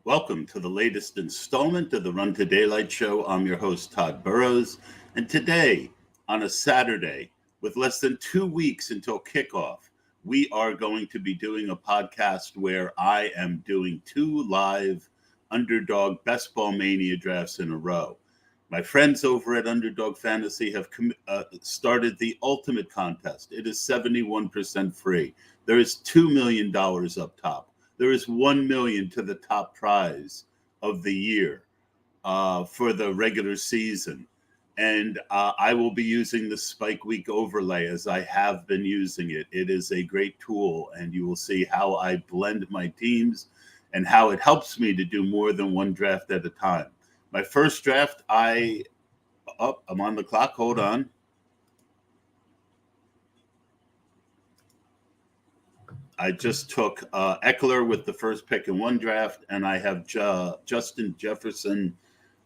Welcome to the latest installment of the Run to Daylight Show. I'm your host, Todd Burrows. And today, on a Saturday, with less than 2 weeks until kickoff, we are going to be doing a podcast where I am doing two live Underdog Best Ball Mania drafts in a row. My friends over at Underdog Fantasy have started the ultimate contest. It is 71% free. There is $2 million up top. There is $1 million to the top prize of the year for the regular season. And I will be using the Spike Week overlay as I have been using it. It is a great tool, and you will see how I blend my teams and how it helps me to do more than one draft at a time. My first draft, I'm on the clock. Hold on. I just took Eckler with the first pick in one draft, and I have Justin Jefferson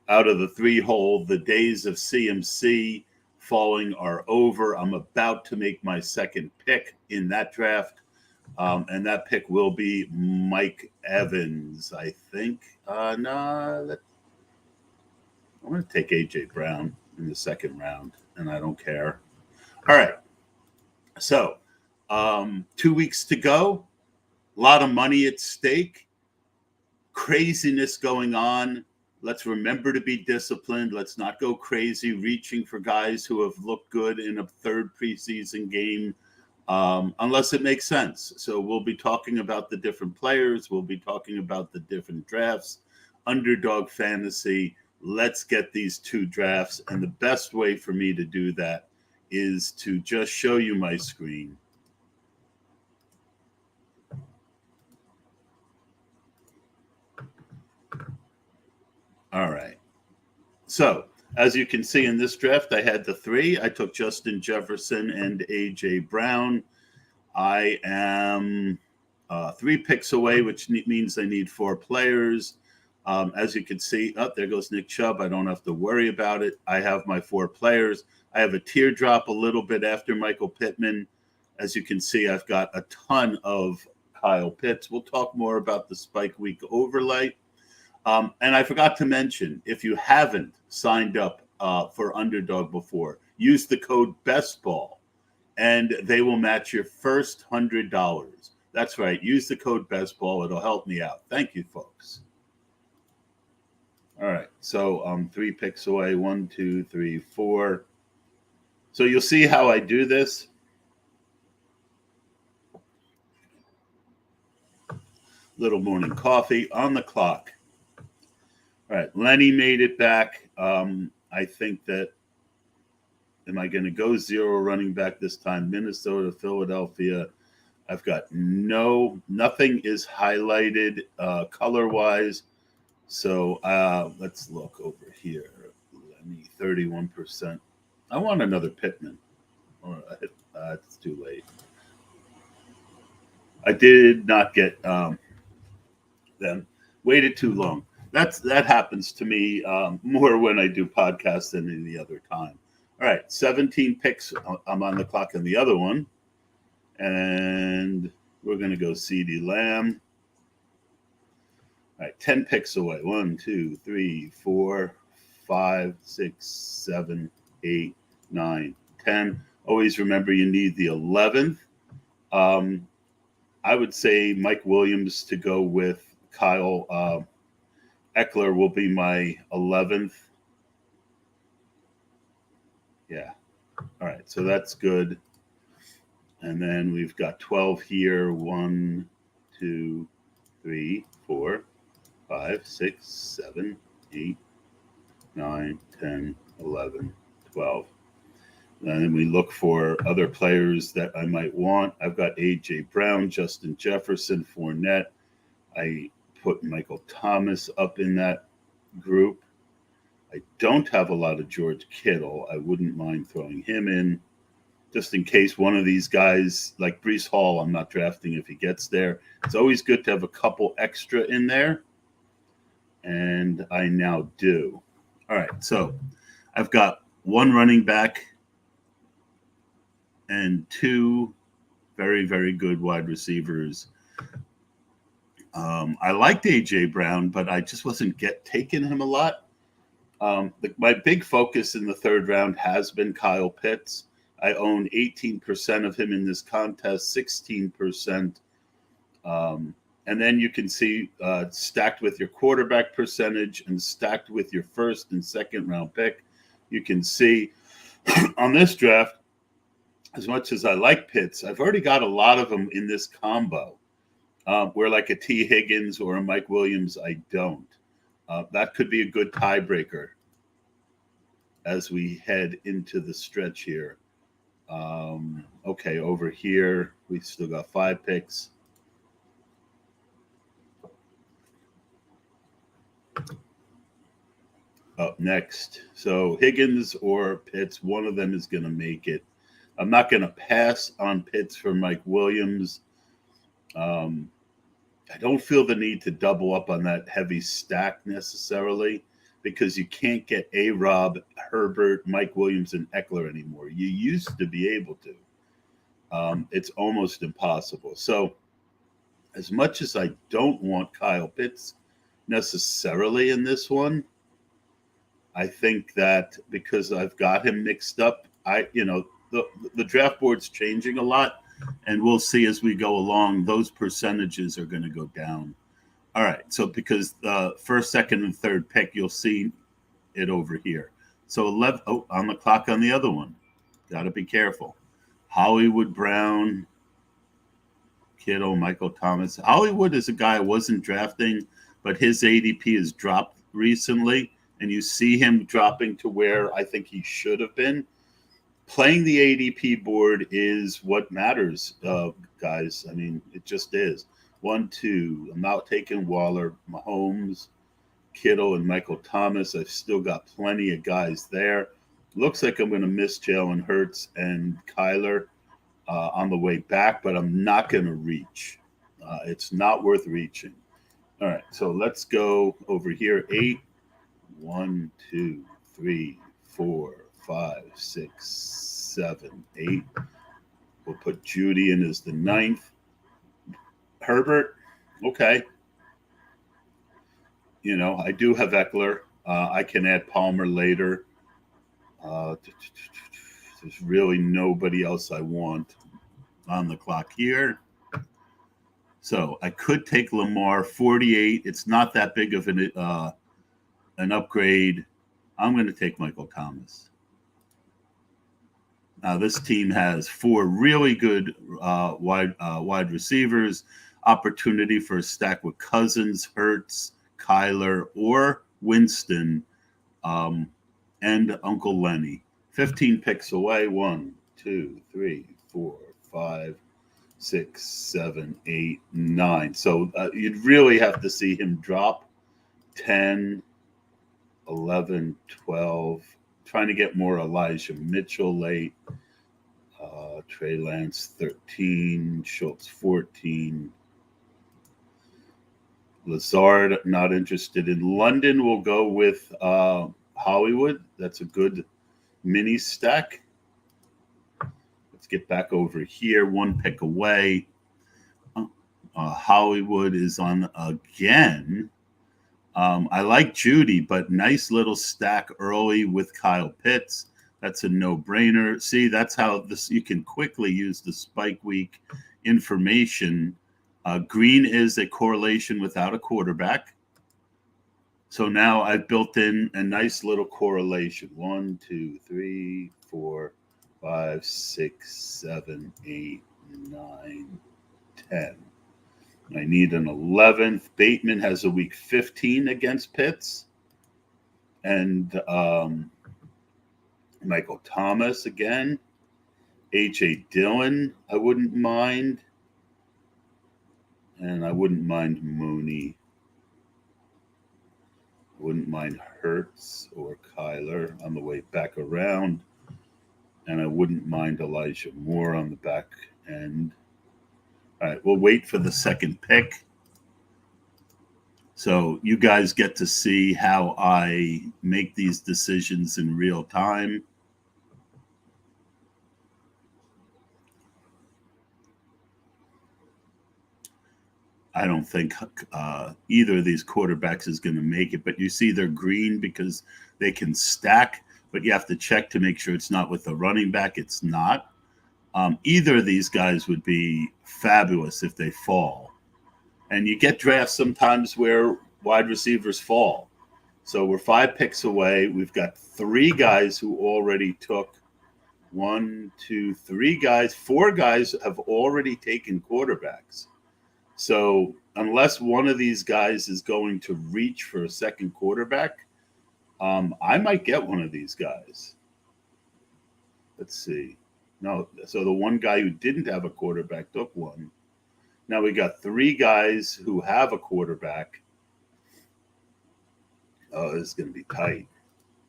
out of the 3-hole. The days of CMC falling are over. I'm about to make my second pick in that draft, and that pick will be Mike Evans, I think. I'm going to take A.J. Brown in the second round, and I don't care. All right. So 2 weeks to go. A lot of money at stake. Craziness going on. Let's remember to be disciplined. Let's not go crazy reaching for guys who have looked good in a third preseason game unless it makes sense. So we'll be talking about the different players. We'll be talking about the different drafts. Underdog Fantasy. Let's get these two drafts. And the best way for me to do that is to just show you my screen. All right. So, as you can see in this draft, I had the three. I took Justin Jefferson and A.J. Brown. I am 3 picks away, which means I need 4 players. As you can see, there goes Nick Chubb. I don't have to worry about it. I have my 4 players. I have a teardrop a little bit after Michael Pittman. As you can see, I've got a ton of Kyle Pitts. We'll talk more about the Spike Week overlay. And I forgot to mention, if you haven't signed up for Underdog before, use the code BESTBALL, and they will match your first $100. That's right. Use the code BESTBALL. It'll help me out. Thank you, folks. All right. So 3 picks away. 1, 2, 3, 4. So you'll see how I do this. Little morning coffee on the clock. All right, Lenny made it back. I think that, am I going to go 0 running back this time? Minnesota, Philadelphia. I've got nothing is highlighted color-wise. So let's look over here. Lenny, 31%. I want another Pittman. It's too late. I did not get them. Waited too long. That happens to me more when I do podcasts than any other time. All right, 17 picks. I'm on the clock in the other one. And we're going to go CeeDee Lamb. All right, 10 picks away. 1, 2, 3, 4, 5, 6, 7, 8, 9, 10. Always remember you need the 11th. I would say Mike Williams to go with Kyle Eckler will be my 11th. Yeah. All right. So that's good. And then we've got 12 here. 1, 2, 3, 4, 5, 6, 7, 8, 9, 10, 11, 12. And then we look for other players that I might want. I've got A.J. Brown, Justin Jefferson, Fournette. I put Michael Thomas up in that group. I don't have a lot of George Kittle. I wouldn't mind throwing him in just in case one of these guys, like Breece Hall, I'm not drafting if he gets there. It's always good to have a couple extra in there. And I now do. All right, so I've got 1 running back and 2 very, very good wide receivers. I liked AJ Brown, but I just wasn't taking him a lot. My big focus in the third round has been Kyle Pitts. I own 18% of him in this contest, 16%. And then you can see stacked with your quarterback percentage and stacked with your first and second round pick. You can see on this draft, as much as I like Pitts, I've already got a lot of them in this combo. Where like a T. Higgins or a Mike Williams, I don't. That could be a good tiebreaker as we head into the stretch here. Okay, over here, we still got 5 picks. Up next. So Higgins or Pitts, one of them is going to make it. I'm not going to pass on Pitts for Mike Williams. I don't feel the need to double up on that heavy stack necessarily because you can't get A-Rob, Herbert, Mike Williams, and Eckler anymore. You used to be able to. It's almost impossible. So as much as I don't want Kyle Pitts necessarily in this one, I think that because I've got him mixed up, the draft board's changing a lot, and we'll see as we go along, those percentages are going to go down. All right, so because the first, second, and third pick, you'll see it over here. So 11, on the clock on the other one. Got to be careful. Hollywood Brown, Kittle, Michael Thomas. Hollywood is a guy I wasn't drafting, but his ADP has dropped recently, and you see him dropping to where I think he should have been. Playing the ADP board is what matters, guys. I mean, it just is. 1, 2. I'm now taking Waller, Mahomes, Kittle, and Michael Thomas. I've still got plenty of guys there. Looks like I'm going to miss Jalen Hurts and Kyler on the way back, but I'm not going to reach. It's not worth reaching. All right, so let's go over here. 8. 1, 2, 3, 4, 5, 6, 7, 8. We'll put Judy in as the 9th. Herbert, okay. You know, I do have Eckler. I can add Palmer later. There's really nobody else I want on the clock here. So I could take Lamar, 48. It's not that big of an upgrade. I'm going to take Michael Thomas. Now, this team has 4 really good wide receivers, opportunity for a stack with Cousins, Hurts, Kyler, or Winston, and Uncle Lenny. 15 picks away. 1, 2, 3, 4, 5, 6, 7, 8, 9. So you'd really have to see him drop 10, 11, 12. Trying to get more Elijah Mitchell late. Trey Lance 13, Schultz 14. Lazard not interested in. London will go with Hollywood. That's a good mini stack. Let's get back over here. 1 pick away. Hollywood is on again. I like Judy, but nice little stack early with Kyle Pitts. That's a no-brainer. See, that's how this you can quickly use the spike week information. Green is a correlation without a quarterback. So now I've built in a nice little correlation. 1, 2, 3, 4, 5, 6, 7, 8, 9, 10. I need an 11th. Bateman has a week 15 against Pitts. And Michael Thomas again. A.J. Dillon, I wouldn't mind. And I wouldn't mind Mooney. I wouldn't mind Hurts or Kyler on the way back around. And I wouldn't mind Elijah Moore on the back end. All right, we'll wait for the second pick. So you guys get to see how I make these decisions in real time. I don't think either of these quarterbacks is going to make it. But you see they're green because they can stack, but you have to check to make sure it's not with the running back. It's not. Either of these guys would be fabulous if they fall. And you get drafts sometimes where wide receivers fall. So we're 5 picks away. We've got 3 guys who already took 1, 2, 3 guys. 4 guys have already taken quarterbacks. So unless one of these guys is going to reach for a second quarterback, I might get one of these guys. Let's see. No, so the one guy who didn't have a quarterback took one. Now we got 3 guys who have a quarterback. Oh, this is going to be tight.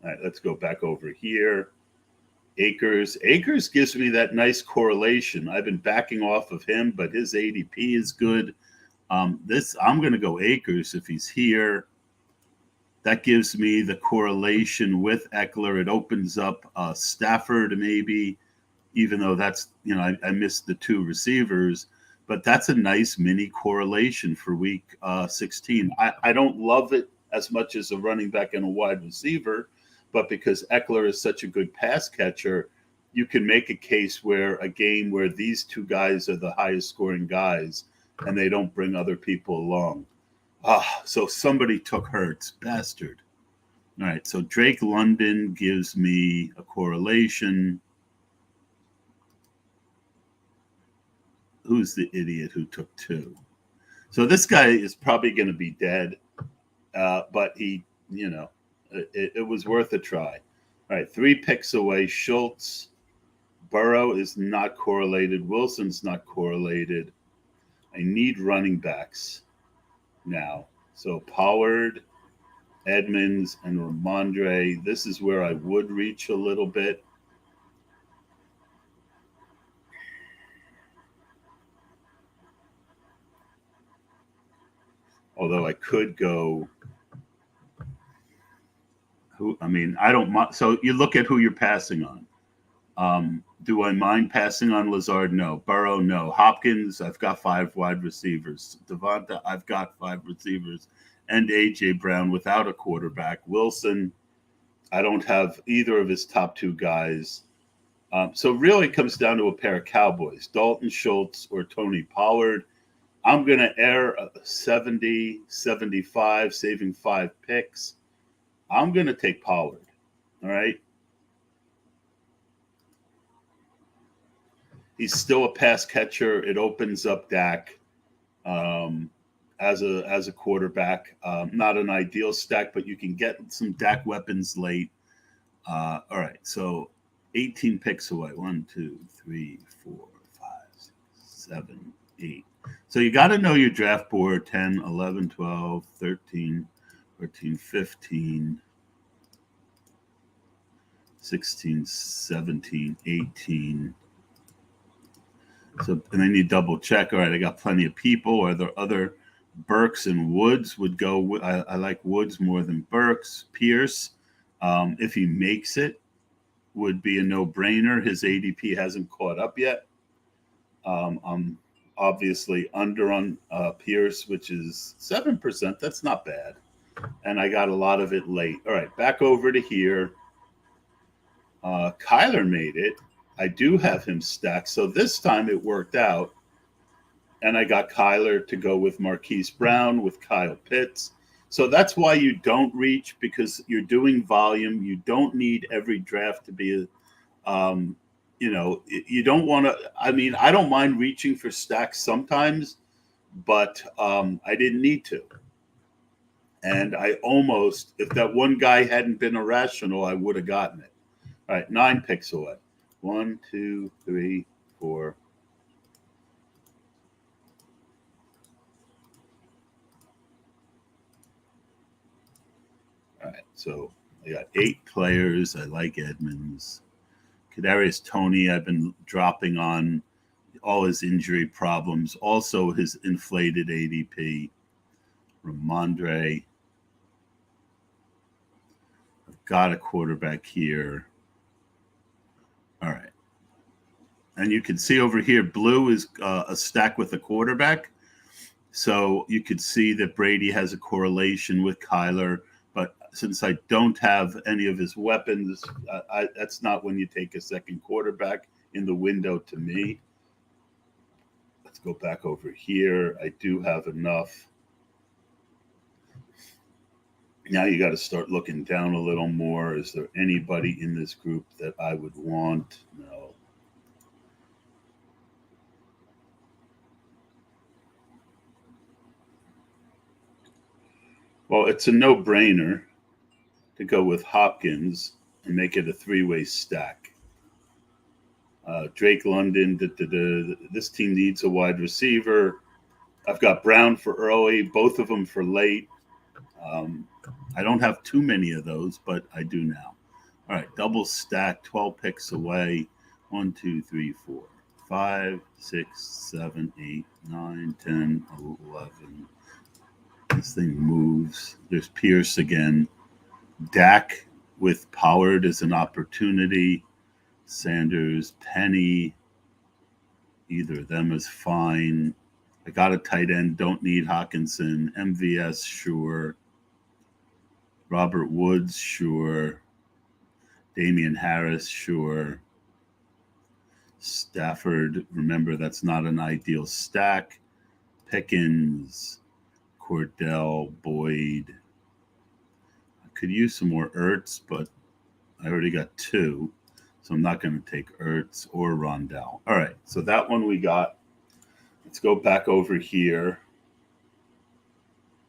All right, let's go back over here. Akers. Akers gives me that nice correlation. I've been backing off of him, but his ADP is good. I'm going to go Akers if he's here. That gives me the correlation with Eckler. It opens up Stafford maybe, even though that's, I missed the 2 receivers. But that's a nice mini correlation for week 16. I don't love it as much as a running back and a wide receiver, but because Eckler is such a good pass catcher, you can make a case where a game where these 2 guys are the highest scoring guys and they don't bring other people along. So somebody took Hurts, bastard. All right, so Drake London gives me a correlation. Who's the idiot who took 2? So this guy is probably going to be dead, but he, it was worth a try. All right, 3 picks away. Schultz, Burrow is not correlated. Wilson's not correlated. I need running backs now. So Pollard, Edmonds, and Ramondre. This is where I would reach a little bit. Although I could go I don't mind. So you look at who you're passing on. Do I mind passing on Lazard? No. Burrow? No. Hopkins? I've got 5 wide receivers. Devonta? I've got 5 receivers. And A.J. Brown without a quarterback. Wilson? I don't have either of his top 2 guys. So really it comes down to a pair of Cowboys, Dalton Schultz or Tony Pollard. I'm going to err 70, 75, saving 5 picks. I'm going to take Pollard. All right. He's still a pass catcher. It opens up Dak as a quarterback. Not an ideal stack, but you can get some Dak weapons late. All right. So 18 picks away. 1, 2, 3, 4, 5, 6, 7, 8. So you got to know your draft board. 10, 11, 12, 13, 14, 15, 16, 17, 18. So, and then you double check. All right, I got plenty of people. Are there other Burks and Woods would go? I like Woods more than Burks. Pierce, if he makes it, would be a no-brainer. His ADP hasn't caught up yet. I'm obviously under on Pierce, which is 7%. That's not bad. And I got a lot of it late. All right, back over to here. Kyler made it. I do have him stacked. So this time it worked out. And I got Kyler to go with Marquise Brown, with Kyle Pitts. So that's why you don't reach, because you're doing volume. You don't need every draft to be, you don't want to. I mean, I don't mind reaching for stacks sometimes, but I didn't need to. And I almost, if that one guy hadn't been irrational, I would have gotten it. All right, 9 picks away. 1, 2, 3, 4. All right, so I got 8 players. I like Edmonds. Kadarius Toney, I've been dropping on all his injury problems. Also, his inflated ADP. Ramondre. I've got a quarterback here. All right. And you can see over here, blue is a stack with a quarterback. So you could see that Brady has a correlation with Kyler, but since I don't have any of his weapons, that's not when you take a second quarterback in the window to me. Let's go back over here. I do have enough. Now you got to start looking down a little more. Is there anybody in this group that I would want? No. Well, it's a no-brainer to go with Hopkins and make it a three-way stack. Drake London, this team needs a wide receiver. I've got Brown for early, both of them for late. I don't have too many of those, but I do now. All right, double stack, 12 picks away. 1, 2, 3, 4, 5, 6, 7, 8, 9, 10, 11. This thing moves. There's Pierce again. Dak with Pollard is an opportunity. Sanders, Penny, either of them is fine. I got a tight end, don't need Hawkinson. MVS, sure. Robert Woods, sure. Damian Harris, sure. Stafford, remember that's not an ideal stack. Pickens, Cordell, Boyd. I could use some more Ertz, but I already got 2. So I'm not going to take Ertz or Rondell. All right, so that one we got. Let's go back over here.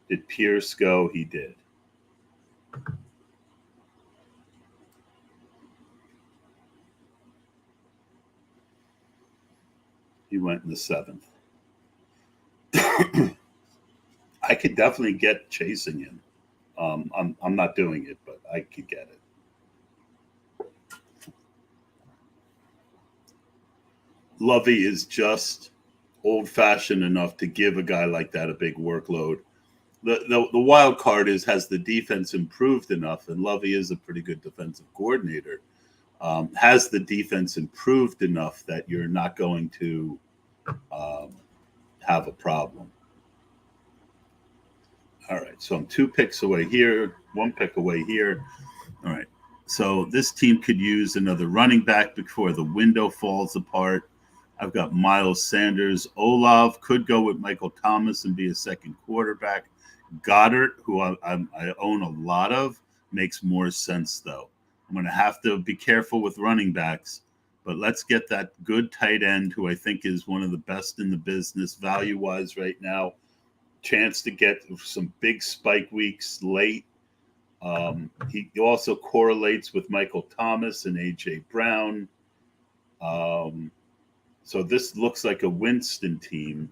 Did Pierce go? He did. He went in the 7th. I could definitely get chasing him. I'm not doing it, but I could get it. Lovey is just old-fashioned enough to give a guy like that a big workload. The wild card is, has the defense improved enough? And Lovey is a pretty good defensive coordinator. Has the defense improved enough that you're not going to have a problem? All right, so I'm 2 picks away here, 1 pick away here. All right, so this team could use another running back before the window falls apart. I've got Miles Sanders. Olave could go with Michael Thomas and be a second quarterback. Goddard, who I own a lot of, makes more sense, though. I'm going to have to be careful with running backs, but let's get that good tight end who I think is one of the best in the business value-wise right now. Chance to get some big spike weeks late. He also correlates with Michael Thomas and A.J. Brown. So this looks like a Winston team.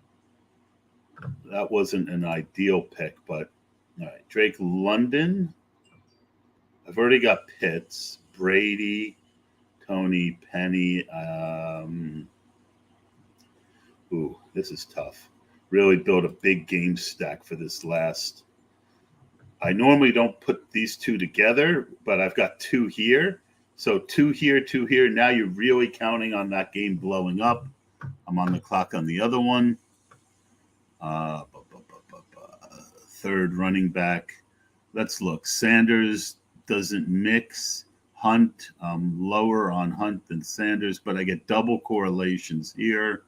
That wasn't an ideal pick, but all right. Drake London. I've already got Pitts, Brady, Tony, Penny. Ooh, this is tough. Really build a big game stack for this last. I normally don't put these 2 together, but I've got 2 here. So 2 here, 2 here. Now you're really counting on that game blowing up. I'm on the clock on the other one. Third running back. Let's look. Sanders doesn't mix. Hunt, lower on Hunt than Sanders, but I get double correlations here.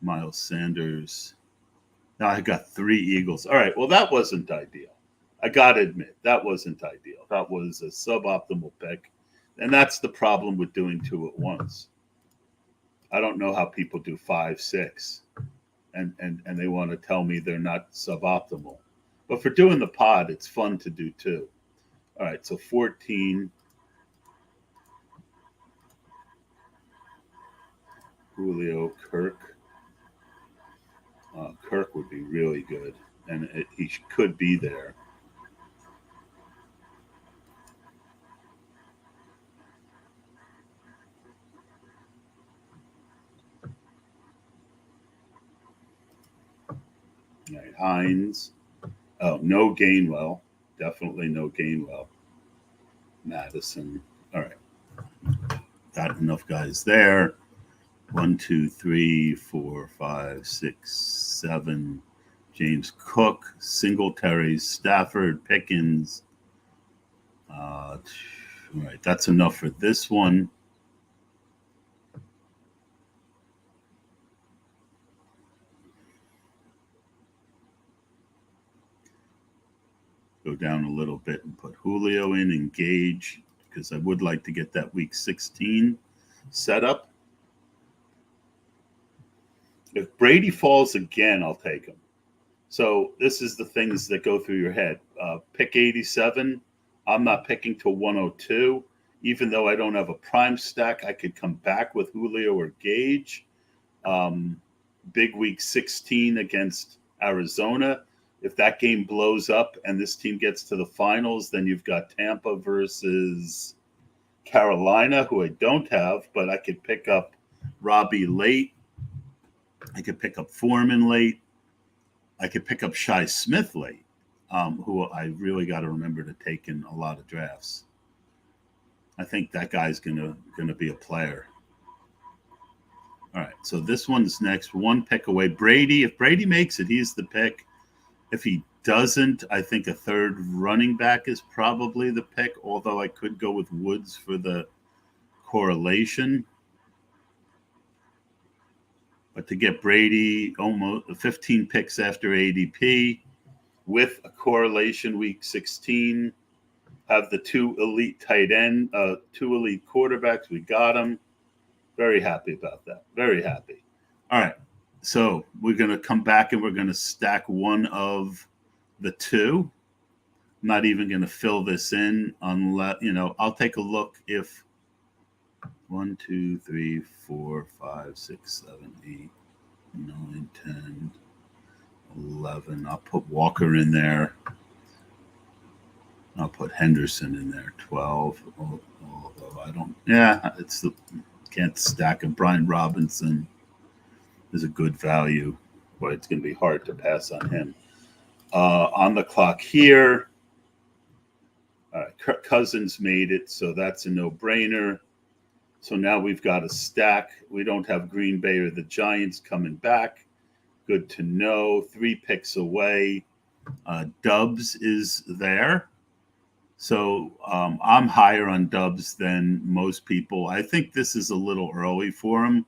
Miles Sanders. Now I got 3 Eagles. All right, well, that wasn't ideal. I got to admit, that wasn't ideal. That was a suboptimal pick. And that's the problem with doing 2 at once. I don't know how people do 5, 6, and they want to tell me they're not suboptimal. But for doing the pod, it's fun to do 2. All right, so 14. Julio, Kirk. Kirk would be really good, and he could be there. All right, Hines. Oh, no Gainwell. Definitely no Gainwell. Madison. All right. Got enough guys there. 1, 2, 3, 4, 5, 6, 7, James Cook, Singletary, Stafford, Pickens. All right, that's enough for this one. Go down a little bit and put Julio in, engage, because I would like to get that week 16 set up. If Brady falls again, I'll take him. So this is the things that go through your head. Pick 87. I'm not picking to 102. Even though I don't have a prime stack, I could come back with Julio or Gage. Big week 16 against Arizona. If that game blows up and this team gets to the finals, then you've got Tampa versus Carolina, who I don't have, but I could pick up Robbie late. I could pick up Foreman late. I could pick up Shi Smith late, who I really got to remember to take in a lot of drafts. I think that guy's gonna be a player. All right, so this one's next. One pick away. Brady. If Brady makes it, he's the pick. If he doesn't, I think a third running back is probably the pick, although I could go with Woods for the correlation. But to get Brady almost 15 picks after ADP with a correlation week 16, have the two elite tight end, two elite quarterbacks. We got them. Very happy about that. Very happy. All right. So we're going to come back and we're going to stack one of the two. I'm not even going to fill this in unless, I'll take a look if 1, 2, 3, 4, 5, 6, 7, 8, 9, 10, 11. I'll put Walker in there. I'll put Henderson in there. 12. Although I don't. Yeah, can't stack him. Brian Robinson is a good value, but it's going to be hard to pass on him. On the clock here, Kirk Cousins made it, so that's a no-brainer. So now we've got a stack. We don't have Green Bay or the Giants coming back. Good to know. 3 picks away. Dubs is there. So I'm higher on Dubs than most people. I think this is a little early for him,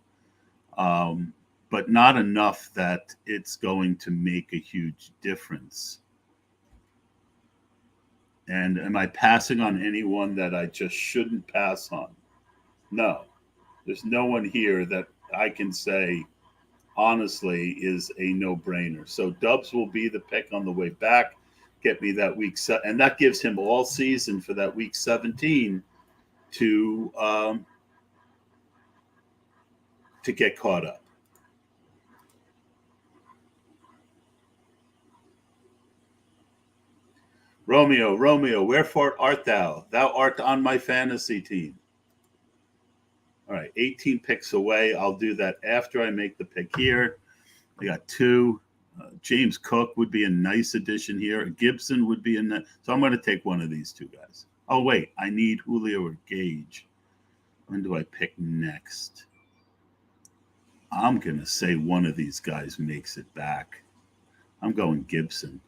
but not enough that it's going to make a huge difference. And am I passing on anyone that I just shouldn't pass on? No. There's no one here that I can say, honestly, is a no-brainer. So Dubs will be the pick on the way back. Get me that week, and that gives him all season for that week 17 to get caught up. Romeo, wherefore art thou? Thou art on my fantasy team. All right, 18 picks away. I'll do that after I make the pick here. I got 2. James Cook would be a nice addition here. Gibson would be so I'm going to take one of these 2 guys. Oh, wait, I need Julio or Gage. When do I pick next? I'm going to say one of these guys makes it back. I'm going Gibson.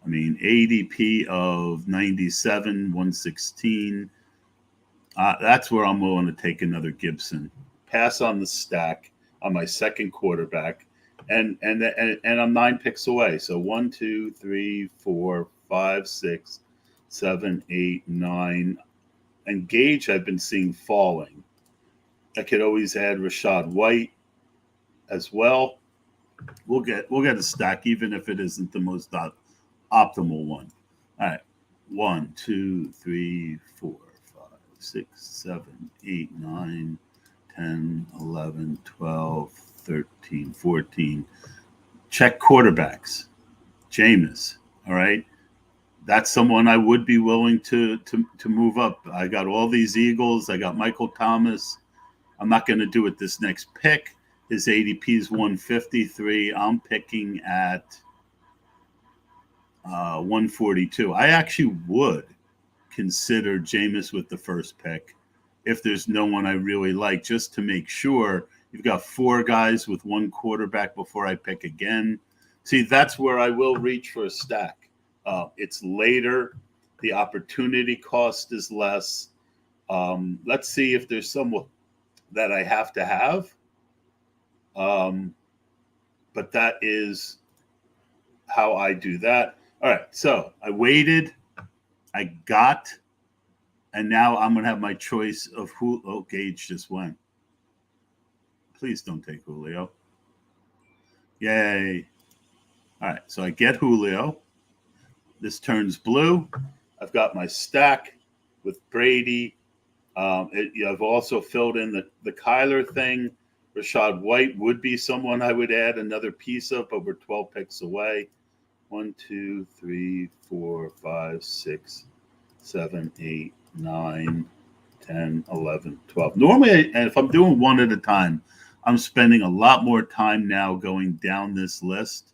I mean, ADP of 97, 116. That's where I'm willing to take another Gibson. Pass on the stack on my second quarterback. And I'm 9 picks away. So 1, 2, 3, 4, 5, 6, 7, 8, 9. And Gage I've been seeing falling. I could always add Rachaad White as well. We'll get a stack, even if it isn't the most optimal one. All right. 1, 2, 3, 4, 5, 6, 7, 8, 9, 10, 11, 12, 13, 14. Check quarterbacks. Jameis. All right. That's someone I would be willing to move up. I got all these Eagles. I got Michael Thomas. I'm not going to do it this next pick. His ADP is 153. I'm picking at 142. I actually would consider Jameis with the first pick if there's no one I really like, just to make sure. You've got 4 guys with 1 quarterback before I pick again. See, that's where I will reach for a stack. It's later. The opportunity cost is less. Let's see if there's someone that I have to have. But that is how I do that. All right. So I waited. I got. And now I'm going to have my choice of who. Oh, Gage just went. Please don't take Julio. Yay. All right. So I get Julio. This turns blue. I've got my stack with Brady. I've also filled in the Kyler thing. Rachaad White would be someone I would add another piece of, but we're 12 picks away. 1, 2, 3, 4, 5, 6, 7, 8, 9, 10, 11, 12. Normally, and if I'm doing one at a time, I'm spending a lot more time now going down this list.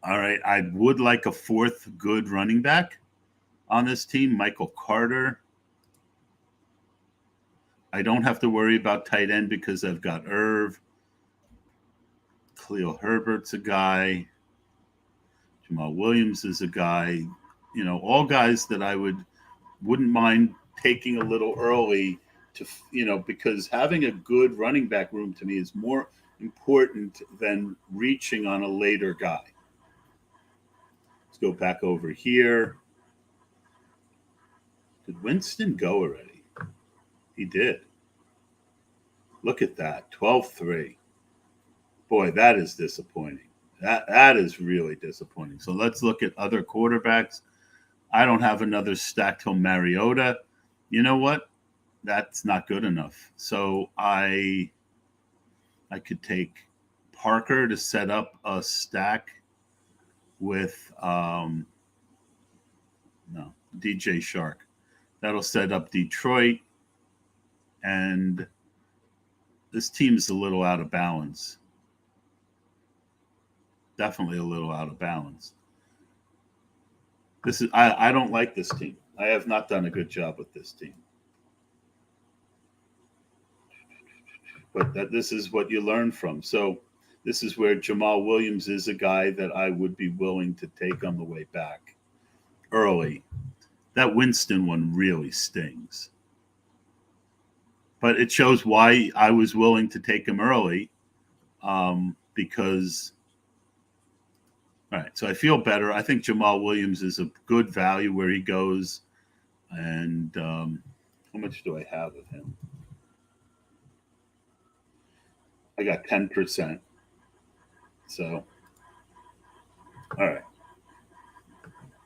All right, I would like a fourth good running back on this team, Michael Carter. I don't have to worry about tight end because I've got Irv. Khalil Herbert's a guy. Jamal Williams is a guy. You know, all guys that I wouldn't mind taking a little early to, because having a good running back room to me is more important than reaching on a later guy. Let's go back over here. Did Winston go already? He did. Look at that, 12-3. Boy, that is disappointing. That is really disappointing. So let's look at other quarterbacks. I don't have another stack till Mariota. You know what? That's not good enough. So I could take Parker to set up a stack with DJ Shark. That'll set up Detroit, and this team's a little out of balance. Definitely a little out of balance. I don't like this team. I have not done a good job with this team. But this is what you learn from. So this is where Jamal Williams is a guy that I would be willing to take on the way back early. That Winston one really stings. But it shows why I was willing to take him early, because all right, so I feel better. I think Jamal Williams is a good value where he goes. And how much do I have of him? I got 10%. So, all right.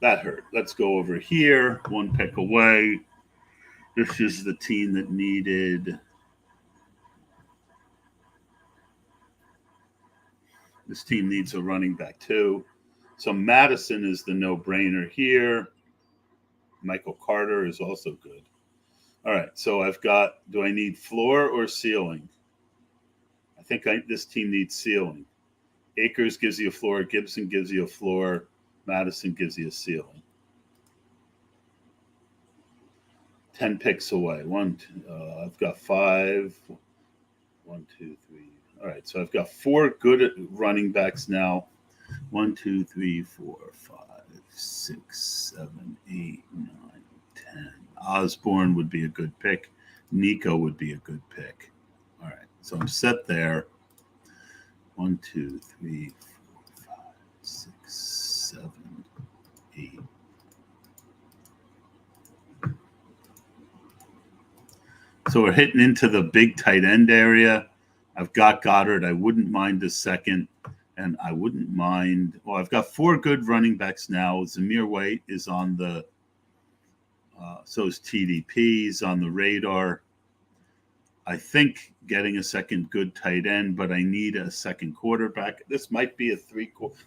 That hurt. Let's go over here. One pick away. This is the team that needed. This team needs a running back too. So Madison is the no-brainer here. Michael Carter is also good. All right. So I've got, do I need floor or ceiling? I think this team needs ceiling. Akers gives you a floor. Gibson gives you a floor. Madison gives you a ceiling. 10 picks away. I've got 5. 1, 2, 3. All right, so I've got 4 good running backs now. 1, 2, 3, 4, 5, 6, 7, 8, 9, 10. Osborne would be a good pick. Nico would be a good pick. All right, so I'm set there. 1, 2, 3, 4, 5, 6, 7, 8. So we're hitting into the big tight end area. I've got Goddard. I wouldn't mind a second. And I wouldn't mind. Well, I've got 4 good running backs now. Zamir White is on the, so is TDP. He's on the radar. I think getting a second good tight end, but I need a second quarterback. This might be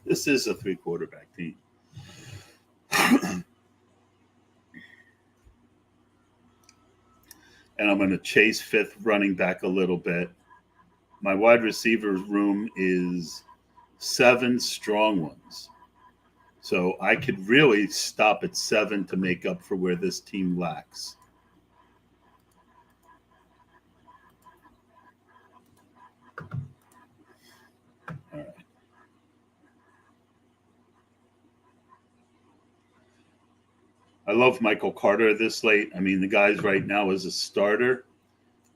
this is a 3-quarterback team. And I'm going to chase 5th running back a little bit. My wide receiver room is 7 strong ones. So I could really stop at 7 to make up for where this team lacks. All right. I love Michael Carter this late. I mean, the guy's right now as a starter.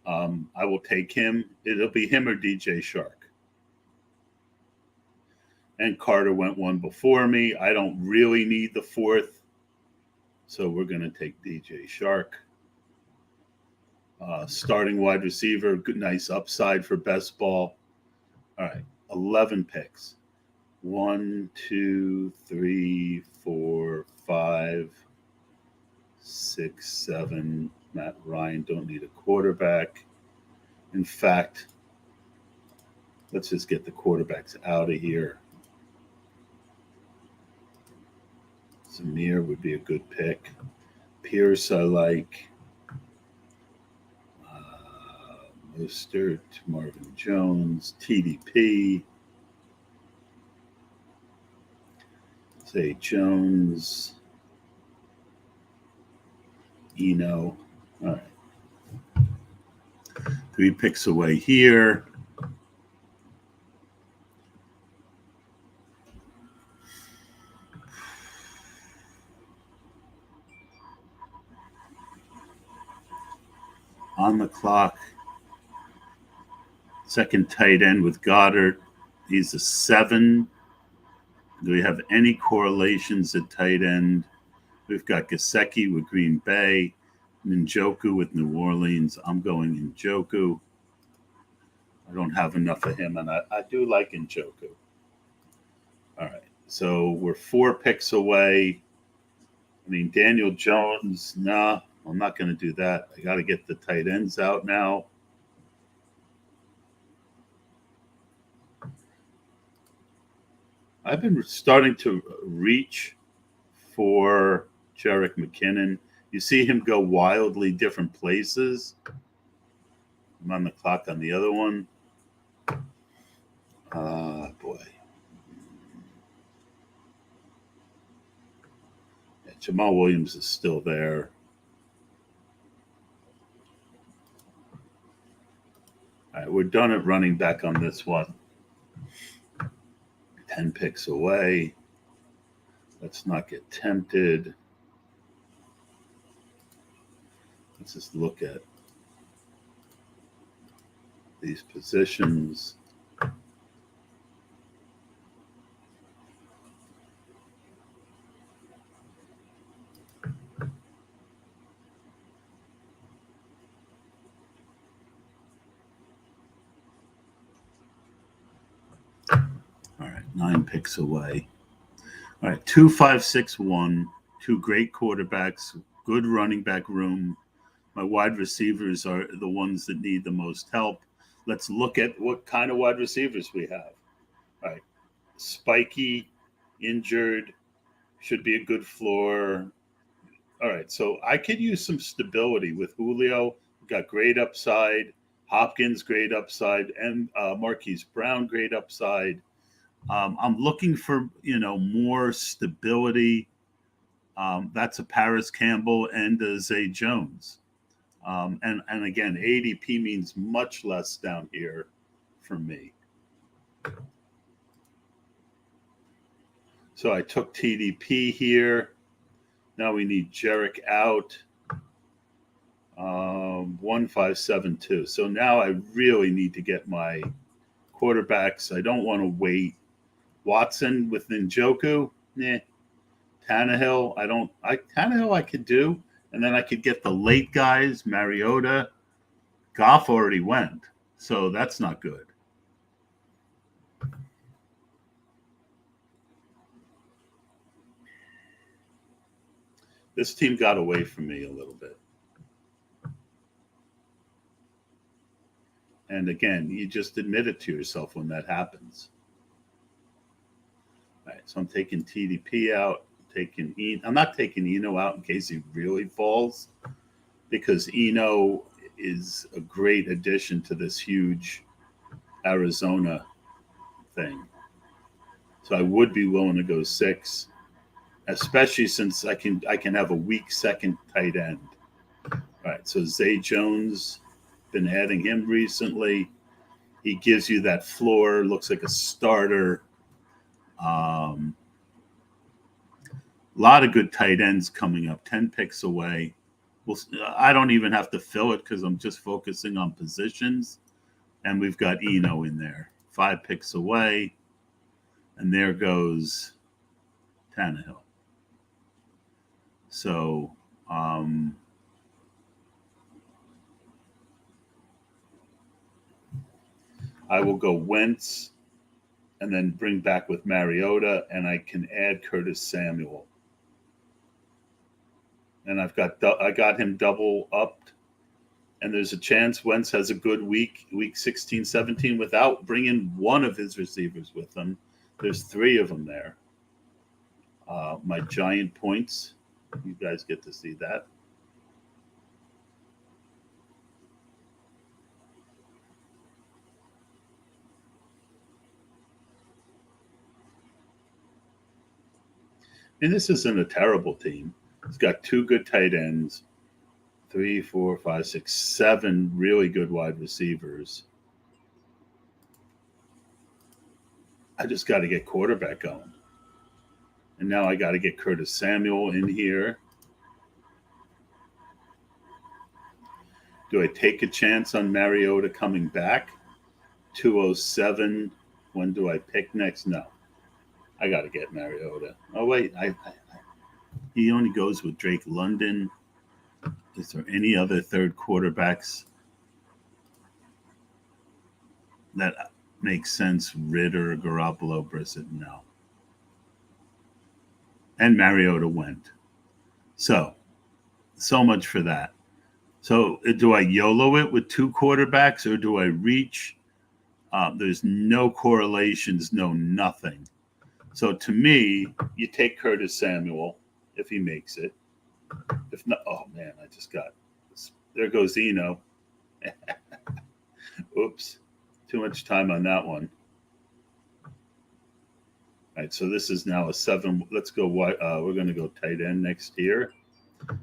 I will take him. It'll be him or DJ Shark. And Carter went one before me. I don't really need the fourth. So we're going to take DJ Shark. Starting wide receiver, good, nice upside for best ball. All right, 11 picks. 1, 2, 3, 4, 5, 6, 7. Matt Ryan, don't need a quarterback. In fact, let's just get the quarterbacks out of here. Zamir would be a good pick. Pierce, I like. Mostert, Marvin Jones, TDP. Zay Jones. Eno. All right. 3 picks away here. On the clock. Second tight end with Goddard. He's a 7. Do we have any correlations at tight end? We've got Gesicki with Green Bay, Njoku with New Orleans. I'm going Njoku. I don't have enough of him, and I do like Njoku. All right, so we're 4 picks away. I mean, Daniel Jones, nah, I'm not going to do that. I got to get the tight ends out now. I've been starting to reach for Jerick McKinnon. You see him go wildly different places. I'm on the clock on the other one. Boy. Yeah, Jamal Williams is still there. All right, we're done at running back on this one. 10 picks away. Let's not get tempted. Let's just look at these positions. All right, 9 picks away. All right, 2, 5, 6, 1. 2 great quarterbacks, good running back room. My wide receivers are the ones that need the most help. Let's look at what kind of wide receivers we have. All right, spiky, injured, should be a good floor. All right, so I could use some stability with Julio. Got great upside. Hopkins, great upside. And Marquise Brown, great upside. I'm looking for, more stability. That's a Paris Campbell and a Zay Jones. And again, ADP means much less down here for me. So I took TDP here. Now we need Jerick out. 1572. So now I really need to get my quarterbacks. I don't want to wait. Watson with Njoku, Tannehill, Tannehill I could do, and then I could get the late guys, Mariota. Goff already went, so that's not good. This team got away from me a little bit. And again, you just admit it to yourself when that happens. All right, so I'm taking TDP out, I'm not taking Eno out in case he really falls, because Eno is a great addition to this huge Arizona thing. So I would be willing to go 6, especially since I can have a weak second tight end. All right, so Zay Jones, been adding him recently. He gives you that floor, looks like a starter. A lot of good tight ends coming up, 10 picks away. I don't even have to fill it because I'm just focusing on positions. And we've got Eno in there, 5 picks away. And there goes Tannehill. So, I will go Wentz and then bring back with Mariota, and I can add Curtis Samuel. And I got him double upped, and there's a chance Wentz has a good week 16, 17, without bringing one of his receivers with him. There's 3 of them there. My giant points, you guys get to see that. And this isn't a terrible team. It's got 2 good tight ends, 3, 4, 5, 6, 7 really good wide receivers. I just got to get quarterback going. And now I got to get Curtis Samuel in here. Do I take a chance on Mariota coming back? 207. When do I pick next? No. I got to get Mariota. Oh, wait. He only goes with Drake London. Is there any other third quarterbacks that makes sense? Ritter, Garoppolo, Brissett? No. And Mariota went. So much for that. So do I YOLO it with 2 quarterbacks, or do I reach? There's no correlations, no nothing. So to me, you take Curtis Samuel if he makes it. If not, oh man, I just got this. There goes Eno. Oops, too much time on that one. All right, so this is now a 7. Let's go. We're going to go tight end next year. All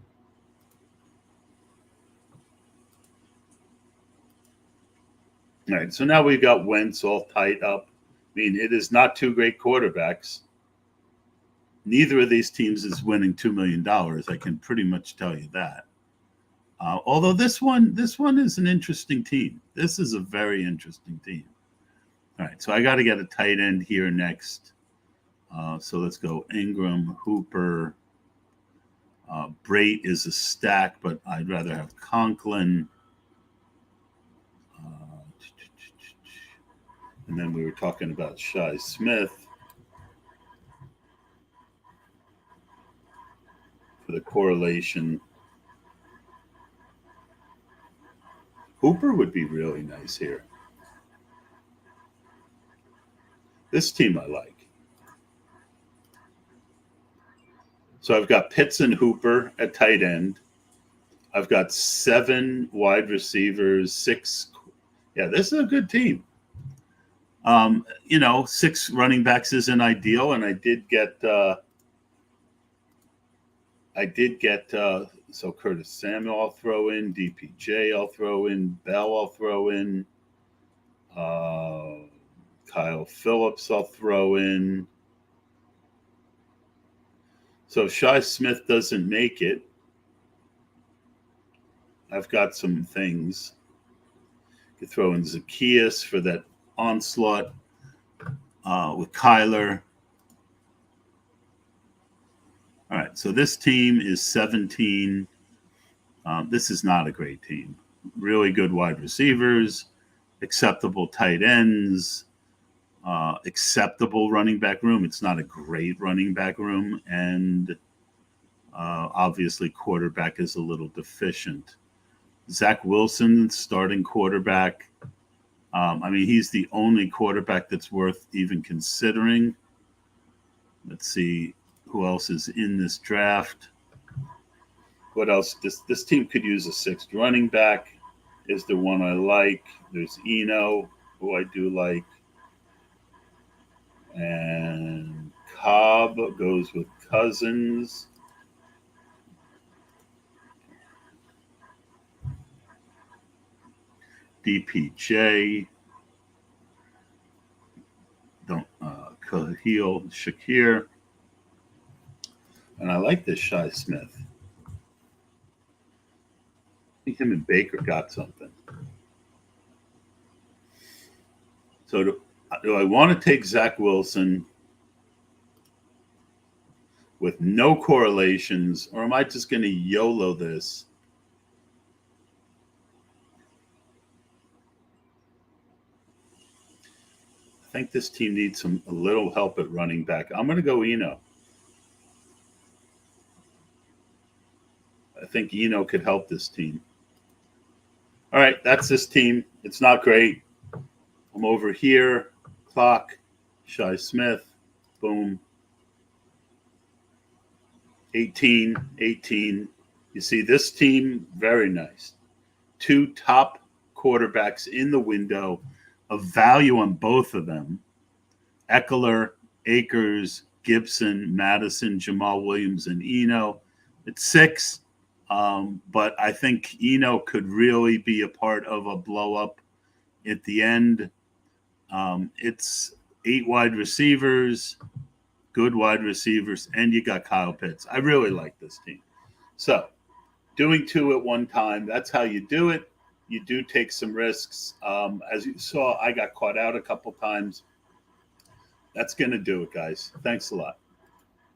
right, so now we've got Wentz all tied up. I mean, it is not 2 great quarterbacks. Neither of these teams is winning $2 million. I can pretty much tell you that. Although this one is an interesting team. This is a very interesting team. All right, so I got to get a tight end here next. So let's go Ingram, Hooper. Brait is a stack, but I'd rather have Conklin. And then we were talking about Shi Smith for the correlation. Hooper would be really nice here. This team I like. So I've got Pitts and Hooper at tight end. I've got 7 wide receivers, 6. Yeah, this is a good team. 6 running backs isn't ideal, and I did get so Curtis Samuel I'll throw in, DPJ I'll throw in, Bell I'll throw in, Kyle Phillips I'll throw in. So if Shi Smith doesn't make it, I've got some things. You could throw in Zacchaeus for that onslaught with Kyler. All right, so this team is 17. This is not a great team. Really good wide receivers, acceptable tight ends, acceptable running back room. It's not a great running back room, and obviously quarterback is a little deficient. Zach Wilson, starting quarterback. He's the only quarterback that's worth even considering. Let's see who else is in this draft. What else? This team could use a 6th running back. Is the one I like. There's Eno, who I do like. And Cobb goes with Cousins. DPJ. Shakir. And I like this Shi Smith. I think him and Baker got something. So do I want to take Zach Wilson with no correlations, or am I just going to YOLO this? I think this team needs a little help at running back. I'm going to go Eno. I think Eno could help this team. All right, that's this team. It's not great. I'm over here. Clock. Shi Smith. Boom. 18. You see this team, very nice. 2 top quarterbacks in the window, of value on both of them. Eckler, Akers, Gibson, Madison, Jamal Williams, and Eno. It's 6, but I think Eno could really be a part of a blow-up at the end. It's 8 wide receivers, good wide receivers, and you got Kyle Pitts. I really like this team. So doing 2 at one time, that's how you do it. You do take some risks. As you saw, I got caught out a couple times. That's going to do it, guys. Thanks a lot.